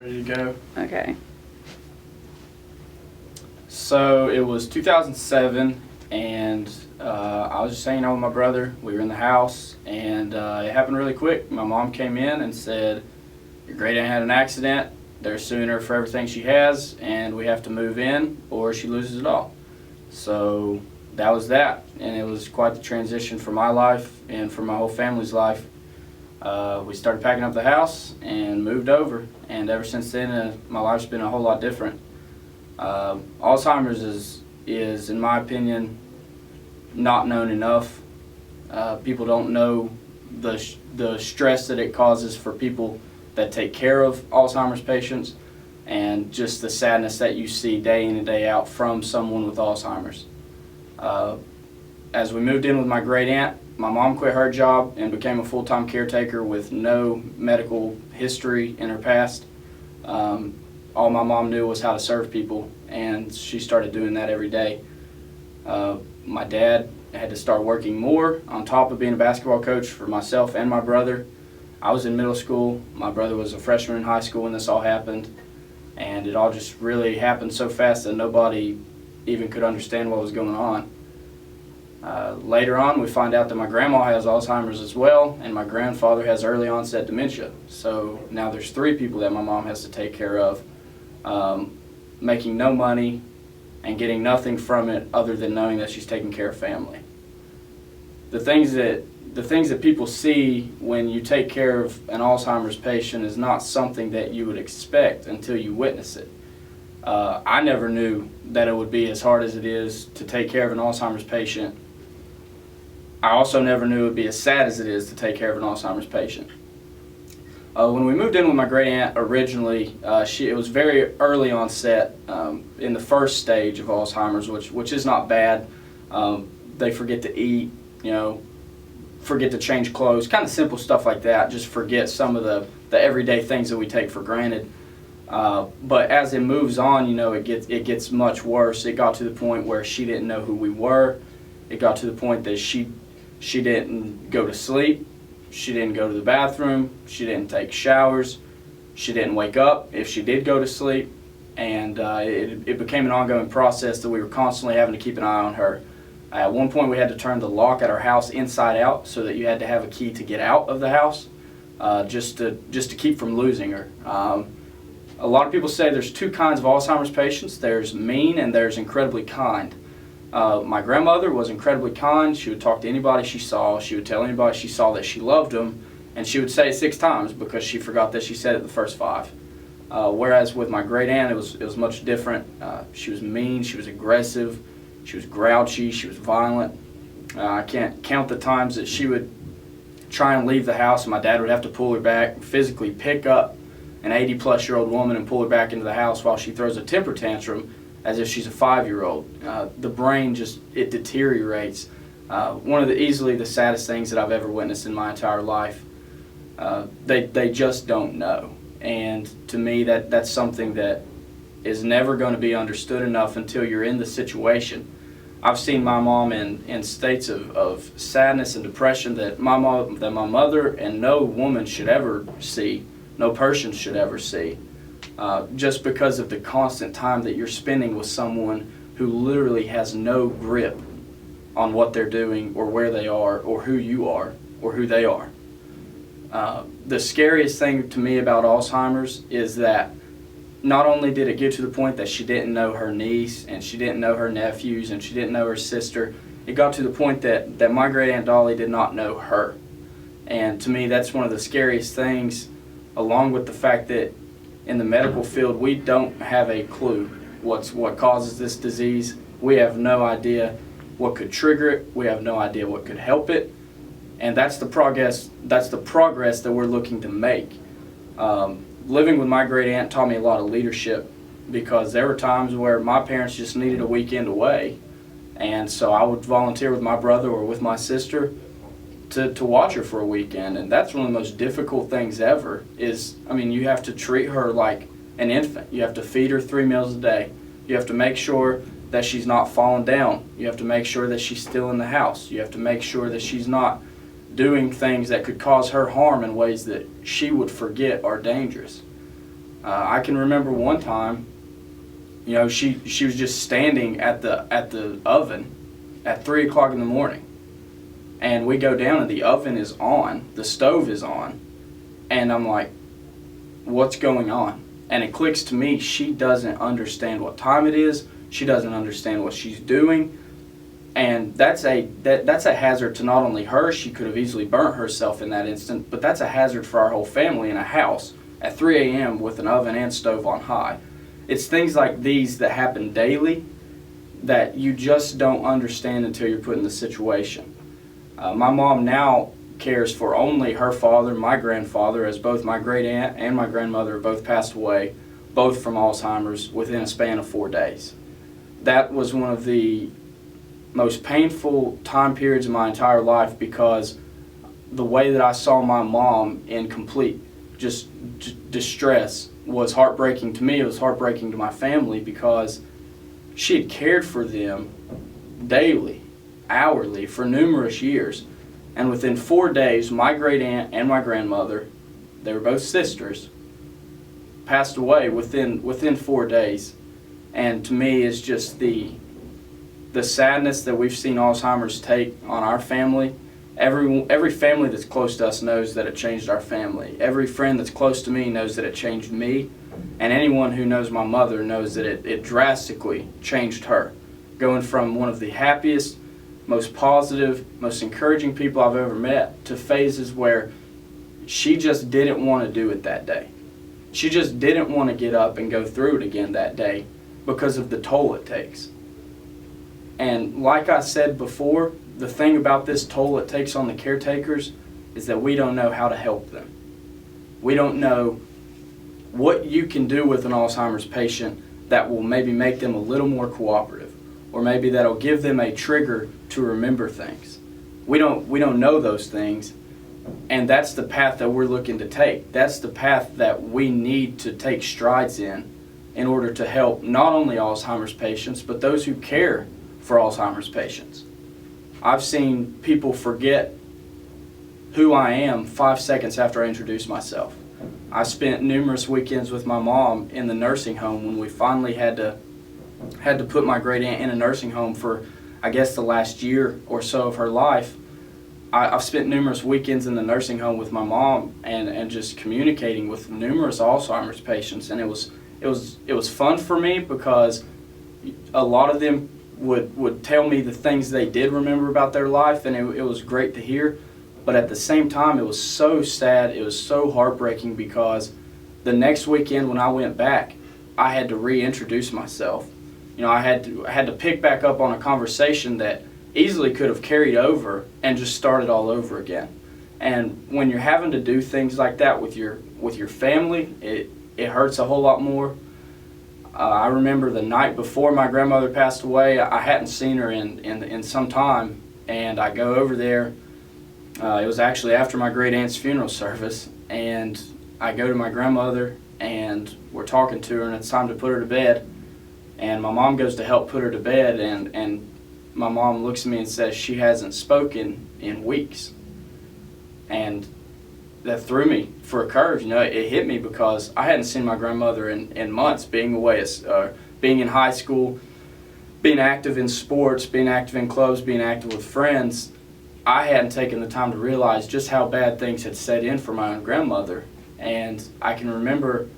Ready to go? Okay. So it was 2007, and I was just hanging out with my brother. We were in the house, and it happened really quick. My mom came in and said, "Your great aunt had an accident. They're suing her for everything she has, and we have to move in, or she loses it all." So that was that, and it was quite the transition for my life and for my whole family's life. We started packing up the house and moved over, and ever since then, my life's been a whole lot different. Alzheimer's is, in my opinion, not known enough. People don't know the stress that it causes for people that take care of Alzheimer's patients, and just the sadness that you see day in and day out from someone with Alzheimer's. As we moved in with my great aunt, my mom quit her job and became a full-time caretaker with no medical history in her past. All my mom knew was how to serve people, and she started doing that every day. My dad had to start working more on top of being a basketball coach for myself and my brother. I was in middle school. My brother was a freshman in high school when this all happened, and it all just really happened so fast that nobody even could understand what was going on. Later on, we find out that my grandma has Alzheimer's as well, and my grandfather has early onset dementia. So now there's 3 people that my mom has to take care of, making no money and getting nothing from it other than knowing that she's taking care of family. The things that people see when you take care of an Alzheimer's patient is not something that you would expect until you witness it. I never knew that it would be as hard as it is to take care of an Alzheimer's patient. I also never knew it would be as sad as it is to take care of an Alzheimer's patient. When we moved in with my great aunt originally, it was very early onset in the first stage of Alzheimer's, which is not bad. They forget to eat, forget to change clothes, kind of simple stuff like that. Just forget some of the everyday things that we take for granted. But as it moves on, it gets much worse. It got to the point where she didn't know who we were. It got to the point that she didn't go to sleep. She didn't go to the bathroom. She didn't take showers. She didn't wake up if she did go to sleep. And it became an ongoing process that we were constantly having to keep an eye on her. At one point, we had to turn the lock at our house inside out so that you had to have a key to get out of the house, just to keep from losing her. A lot of people say there's 2 kinds of Alzheimer's patients. There's mean and there's incredibly kind. My grandmother was incredibly kind. She would talk to anybody she saw. She would tell anybody she saw that she loved them, and she would say it 6 times because she forgot that she said it the first 5. Whereas with my great aunt, it was much different. She was mean. She was aggressive. She was grouchy. She was violent. I can't count the times that she would try and leave the house, and my dad would have to pull her back, physically pick up an 80-plus-year-old woman and pull her back into the house while she throws a temper tantrum as if she's a 5-year-old. The brain it deteriorates. One of easily the saddest things that I've ever witnessed in my entire life. They just don't know. And to me, that's something that is never going to be understood enough until you're in the situation. I've seen my mom in states of sadness and depression that my mother and no woman should ever see, no person should ever see. Just because of the constant time that you're spending with someone who literally has no grip on what they're doing or where they are or who you are or who they are. The scariest thing to me about Alzheimer's is that not only did it get to the point that she didn't know her niece and she didn't know her nephews and she didn't know her sister, it got to the point that my great aunt Dolly did not know her. And to me, that's one of the scariest things, along with the fact that in the medical field, we don't have a clue what causes this disease. We have no idea what could trigger it. We have no idea what could help it. And that's the progress that we're looking to make. Living with my great aunt taught me a lot of leadership, because there were times where my parents just needed a weekend away. And so I would volunteer with my brother or with my sister to watch her for a weekend. And that's one of the most difficult things ever you have to treat her like an infant. You have to feed her 3 meals a day. You have to make sure that she's not falling down. You have to make sure that she's still in the house. You have to make sure that she's not doing things that could cause her harm in ways that she would forget are dangerous. I can remember one time, you know, she was just standing at the oven at 3 o'clock in the morning, and we go down and the oven is on, the stove is on, and I'm like, what's going on? And it clicks to me, she doesn't understand what time it is, she doesn't understand what she's doing, and that's a hazard to not only her, she could have easily burnt herself in that instant, but that's a hazard for our whole family in a house at 3 a.m. with an oven and stove on high. It's things like these that happen daily that you just don't understand until you're put in the situation. My mom now cares for only her father, my grandfather, as both my great aunt and my grandmother both passed away, both from Alzheimer's, within a span of 4 days. That was one of the most painful time periods of my entire life, because the way that I saw my mom in complete just distress was heartbreaking to me. It was heartbreaking to my family, because she had cared for them daily, hourly, for numerous years. And within 4 days, my great aunt and my grandmother, they were both sisters, passed away within 4 days. And to me, it's just the sadness that we've seen Alzheimer's take on our family. Every family that's close to us knows that it changed our family. Every friend that's close to me knows that it changed me. And anyone who knows my mother knows that it drastically changed her. Going from one of the happiest, most positive, most encouraging people I've ever met to phases where she just didn't want to do it that day. She just didn't want to get up and go through it again that day because of the toll it takes. And like I said before, the thing about this toll it takes on the caretakers is that we don't know how to help them. We don't know what you can do with an Alzheimer's patient that will maybe make them a little more cooperative, or maybe that'll give them a trigger to remember things. We don't know those things, and that's the path that we're looking to take. That's the path that we need to take strides in order to help not only Alzheimer's patients, but those who care for Alzheimer's patients. I've seen people forget who I am 5 seconds after I introduce myself. I spent numerous weekends with my mom in the nursing home when we finally had to put my great aunt in a nursing home for, I guess, the last year or so of her life. I've spent numerous weekends in the nursing home with my mom and just communicating with numerous Alzheimer's patients, and it was fun for me, because a lot of them would tell me the things they did remember about their life, and it was great to hear. But at the same time, it was so sad, it was so heartbreaking, because the next weekend when I went back, I had to reintroduce myself. You know, I had to pick back up on a conversation that easily could have carried over and just started all over again. And when you're having to do things like that with your family, it hurts a whole lot more. I remember the night before my grandmother passed away, I hadn't seen her in some time, and I go over there. It was actually after my great aunt's funeral service, and I go to my grandmother, and we're talking to her, and it's time to put her to bed. And my mom goes to help put her to bed, and my mom looks at me and says she hasn't spoken in weeks. And that threw me for a curve. You know, it hit me, because I hadn't seen my grandmother in months, being away, being in high school, being active in sports, being active in clubs, being active with friends. I hadn't taken the time to realize just how bad things had set in for my own grandmother. And I can remember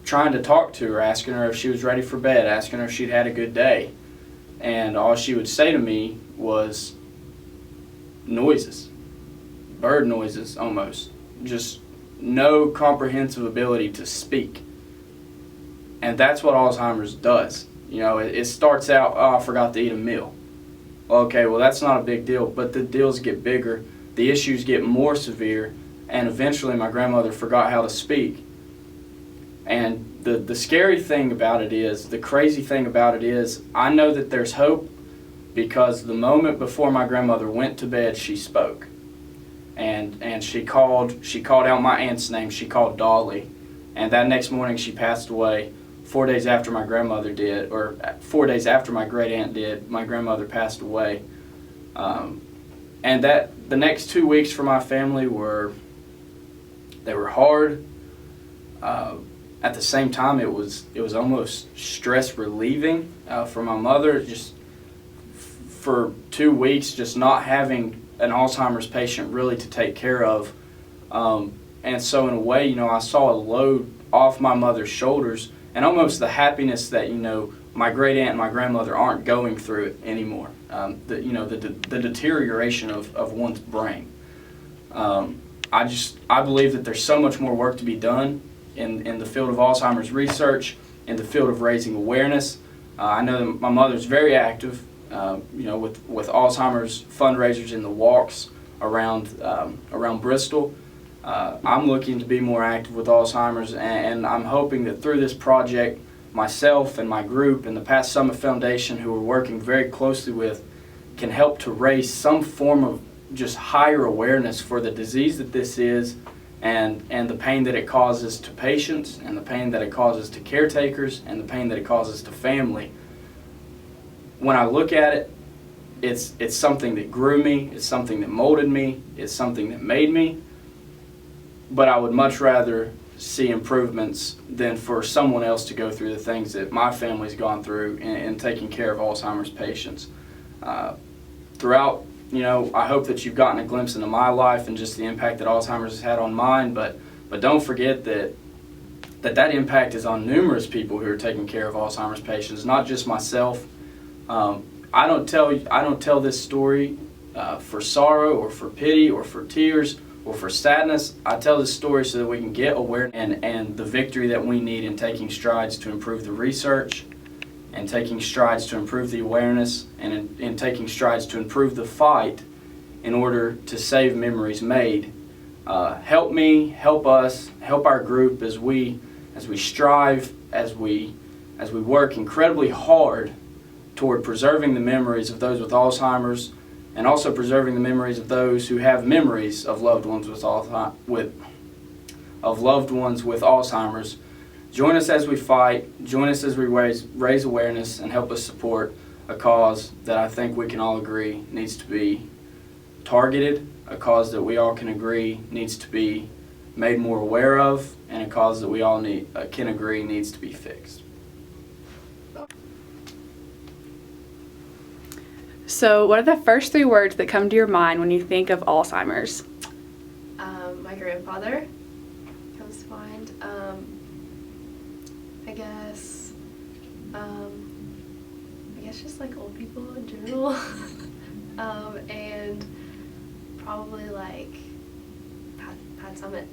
trying to talk to her, asking her if she was ready for bed, asking her if she'd had a good day. And all she would say to me was noises, bird noises almost, just no comprehensive ability to speak. And that's what Alzheimer's does. You know, it starts out, oh, I forgot to eat a meal. Okay, well, that's not a big deal, but the deals get bigger, the issues get more severe, and eventually my grandmother forgot how to speak. And the scary thing about it is, the crazy thing about it is, I know that there's hope, because the moment before my grandmother went to bed, she spoke. And she called out my aunt's name. She called Dolly. And that next morning she passed away. 4 days after my grandmother did, or 4 days after my great aunt did, my grandmother passed away. And that the next 2 weeks for my family were hard. at the same time, it was almost stress relieving for my mother. Just for 2 weeks, just not having an Alzheimer's patient really to take care of. And so in a way, you know, I saw a load off my mother's shoulders, and almost the happiness that, you know, my great aunt and my grandmother aren't going through it anymore. The deterioration of one's brain. I believe that there's so much more work to be done in the field of Alzheimer's research, in the field of raising awareness. I know that my mother's very active, with Alzheimer's fundraisers in the walks around Bristol. I'm looking to be more active with Alzheimer's, and I'm hoping that through this project, myself and my group and the Pat Summitt Foundation, who we're working very closely with, can help to raise some form of just higher awareness for the disease that this is, and the pain that it causes to patients, and the pain that it causes to caretakers, and the pain that it causes to family. When I look at it, it's something that grew me, it's something that molded me, it's something that made me, but I would much rather see improvements than for someone else to go through the things that my family's gone through in taking care of Alzheimer's patients. Throughout, I hope that you've gotten a glimpse into my life and just the impact that Alzheimer's has had on mine, but don't forget that impact is on numerous people who are taking care of Alzheimer's patients, not just myself. I don't tell this story for sorrow or for pity or for tears or for sadness. I tell this story so that we can get awareness and the victory that we need in taking strides to improve the research, and taking strides to improve the awareness, and in taking strides to improve the fight in order to save memories made. Help me, help us, help our group as we strive, as we work incredibly hard toward preserving the memories of those with Alzheimer's, and also preserving the memories of those who have memories of loved ones with Alzheimer's. Join us as we fight, join us as we raise awareness, and help us support a cause that I think we can all agree needs to be targeted, a cause that we all can agree needs to be made more aware of, and a cause that we all can agree needs to be fixed. So what are the first 3 words that come to your mind when you think of Alzheimer's? My grandfather comes to mind. I guess just like old people in general. And probably like Pat Summitt.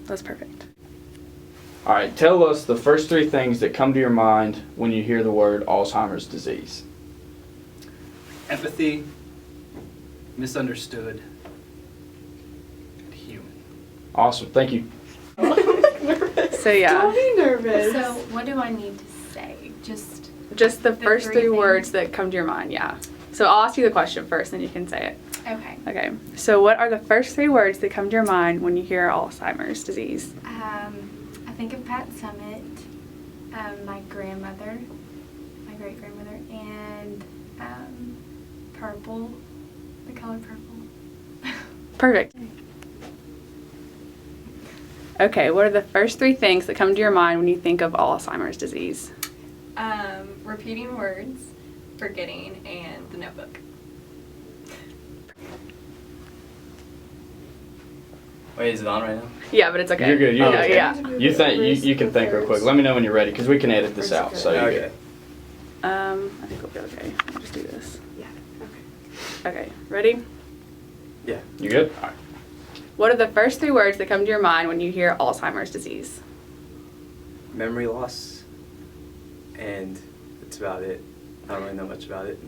That's perfect. All right, tell us the first 3 things that come to your mind when you hear the word Alzheimer's disease. Empathy, misunderstood, and human. Awesome, thank you. So yeah, Don't be nervous. So what do I need to say? Just just the first 3 3 words things? that come to your mind, yeah. So I'll ask you the question first, then you can say it. okay. Okay, so what are the first 3 words that come to your mind when you hear Alzheimer's disease? I think of Pat Summitt, my grandmother, my great grandmother, and purple, the color purple. Perfect. Okay, what are the first 3 things that come to your mind when you think of Alzheimer's disease? Repeating words, forgetting, and the notebook. Wait, is it on right now? Yeah, but it's okay. You're good, you're Yeah, good. yeah. You can think real quick. Let me know when you're ready, because we can edit this out. So you're good. I think we'll be okay. I'll just do this. Yeah. Okay, ready? You good? All right. What are the first 3 words that come to your mind when you hear Alzheimer's disease? Memory loss, and that's about it. I don't really know much about it.